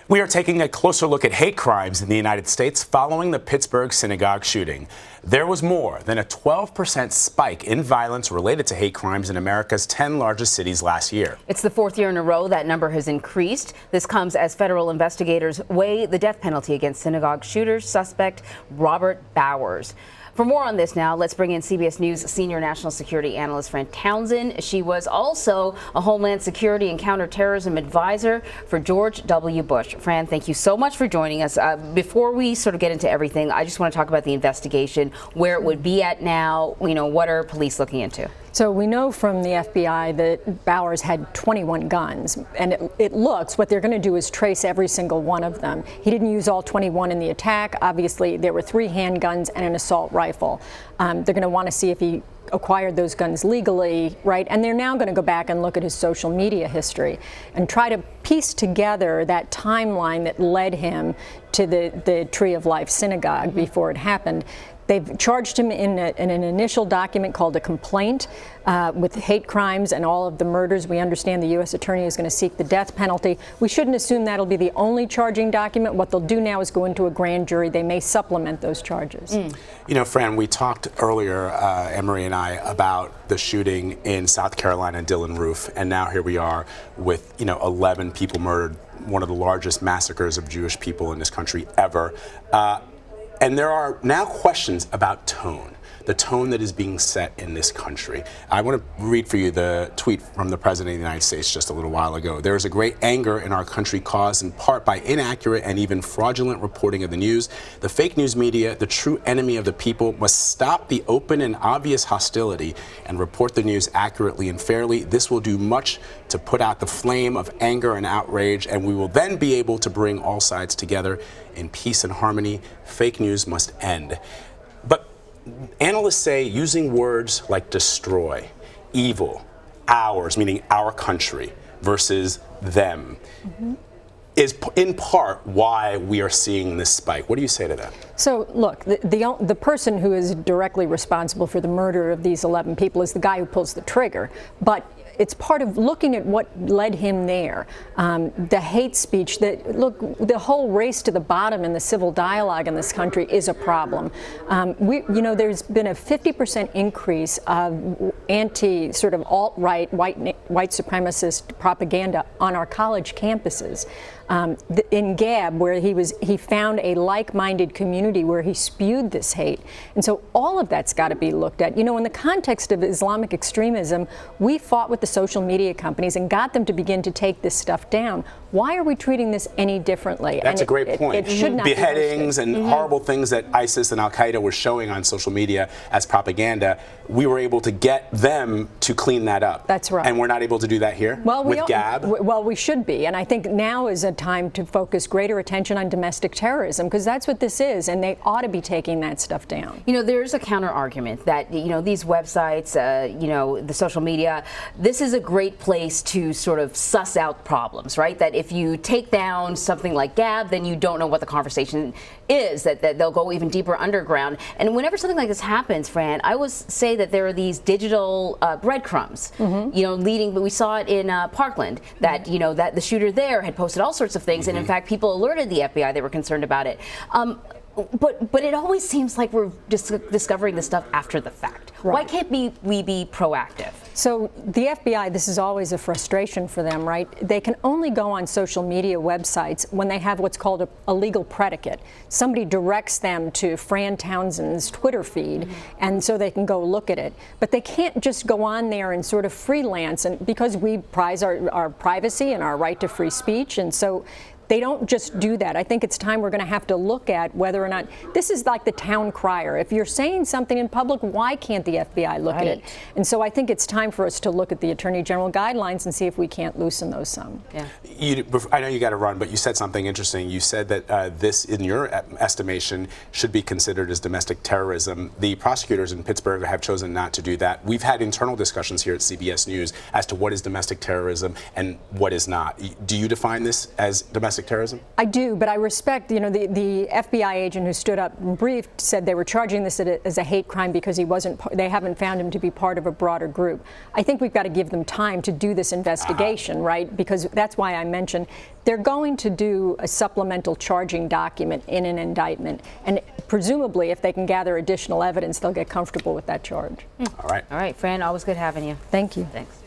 We are taking a closer look at hate crimes in the United States following the Pittsburgh synagogue shooting. There was more than a 12% spike in violence related to hate crimes in America's 10 largest cities last year. It's the fourth year in a row that number has increased. This comes as federal investigators weigh the death penalty against synagogue shooter suspect Robert Bowers. For more on this now, let's bring in CBS News senior national security analyst Fran Townsend. She was also a Homeland Security and counterterrorism advisor for George W. Bush. Fran, thank you so much for joining us. Before we sort of get into everything, I just want to talk about the investigation, where it would be at now. What are police looking into? So we know from the FBI that Bowers had 21 guns, and it looks, what they're going to do is trace every single one of them. He didn't use all 21 in the attack. Obviously, there were 3 handguns and an assault rifle. They're going to want to see if he acquired those guns legally, right? And they're now going to go back and look at his social media history and try to piece together that timeline that led him to the Tree of Life synagogue before it happened. They've charged him in an initial document called a complaint with hate crimes and all of the murders. We understand the U.S. attorney is going to seek the death penalty. We shouldn't assume that'll be the only charging document. What they'll do now is go into a grand jury. They may supplement those charges. Fran, we talked earlier, Emery and I, about the shooting in South Carolina and Dillon Roof, and now here we are with 11 people murdered, one of the largest massacres of Jewish people in this country ever. And there are now questions about tone, the tone that is being set in this country. I want to read for you the tweet from the President of the United States just a little while ago. There is a great anger in our country caused in part by inaccurate and even fraudulent reporting of the news. The fake news media, the true enemy of the people, must stop the open and obvious hostility and report the news accurately and fairly. This will do much to put out the flame of anger and outrage, and we will then be able to bring all sides together in peace and harmony. Fake news must end. But analysts say using words like destroy, evil, ours, meaning our country, versus them, is in part why we are seeing this spike. What do you say to that? So look, the person who is directly responsible for the murder of these 11 people is the guy who pulls the trigger. But it's part of looking at what led him there. The hate speech, the whole race to the bottom in the civil dialogue in this country is a problem. There's been a 50% increase of sort of alt-right, white supremacist propaganda on our college campuses. In Gab, where he found a like-minded community where he spewed this hate. And so all of that's got to be looked at. In the context of Islamic extremism, we fought with the social media companies and got them to begin to take this stuff down. Why are we treating this any differently? That's a great point. It should not Beheadings and horrible things that ISIS and Al-Qaeda were showing on social media as propaganda, we were able to get them to clean that up. That's right. And we're not able to do that here with Gab? Well, we should be. And I think now is a time to focus greater attention on domestic terrorism, because that's what this is, and they ought to be taking that stuff down. There's a counter argument that, these websites, the social media, this is a great place to sort of suss out problems, right? That if you take down something like Gab, then you don't know what the conversation is, that they'll go even deeper underground. And whenever something like this happens, Fran, I always say that there are these digital breadcrumbs, leading, but we saw it in Parkland, that, that the shooter there had posted all sorts of things, and in fact, people alerted the FBI. They were concerned about it. But it always seems like we're discovering this stuff after the fact. Right. Why can't we be proactive? So the FBI, this is always a frustration for them, right? They can only go on social media websites when they have what's called a legal predicate. Somebody directs them to Fran Townsend's Twitter feed, and so they can go look at it. But they can't just go on there and sort of freelance, and because we prize our privacy and our right to free speech, and so they don't just do that. I think it's time we're going to have to look at whether or not this is like the town crier. If you're saying something in public, why can't the FBI look at it? And so I think it's time for us to look at the Attorney General guidelines and see if we can't loosen those some. Yeah. I know you got to run, but you said something interesting. You said that this, in your estimation, should be considered as domestic terrorism. The prosecutors in Pittsburgh have chosen not to do that. We've had internal discussions here at CBS News as to what is domestic terrorism and what is not. Do you define this as domestic domestic terrorism? I do, but I respect, the FBI agent who stood up and briefed said they were charging this as a hate crime because they haven't found him to be part of a broader group. I think we've got to give them time to do this investigation, right? Because that's why I mentioned they're going to do a supplemental charging document in an indictment. And presumably, if they can gather additional evidence, they'll get comfortable with that charge. All right. All right, Fran, always good having you. Thank you. Thanks.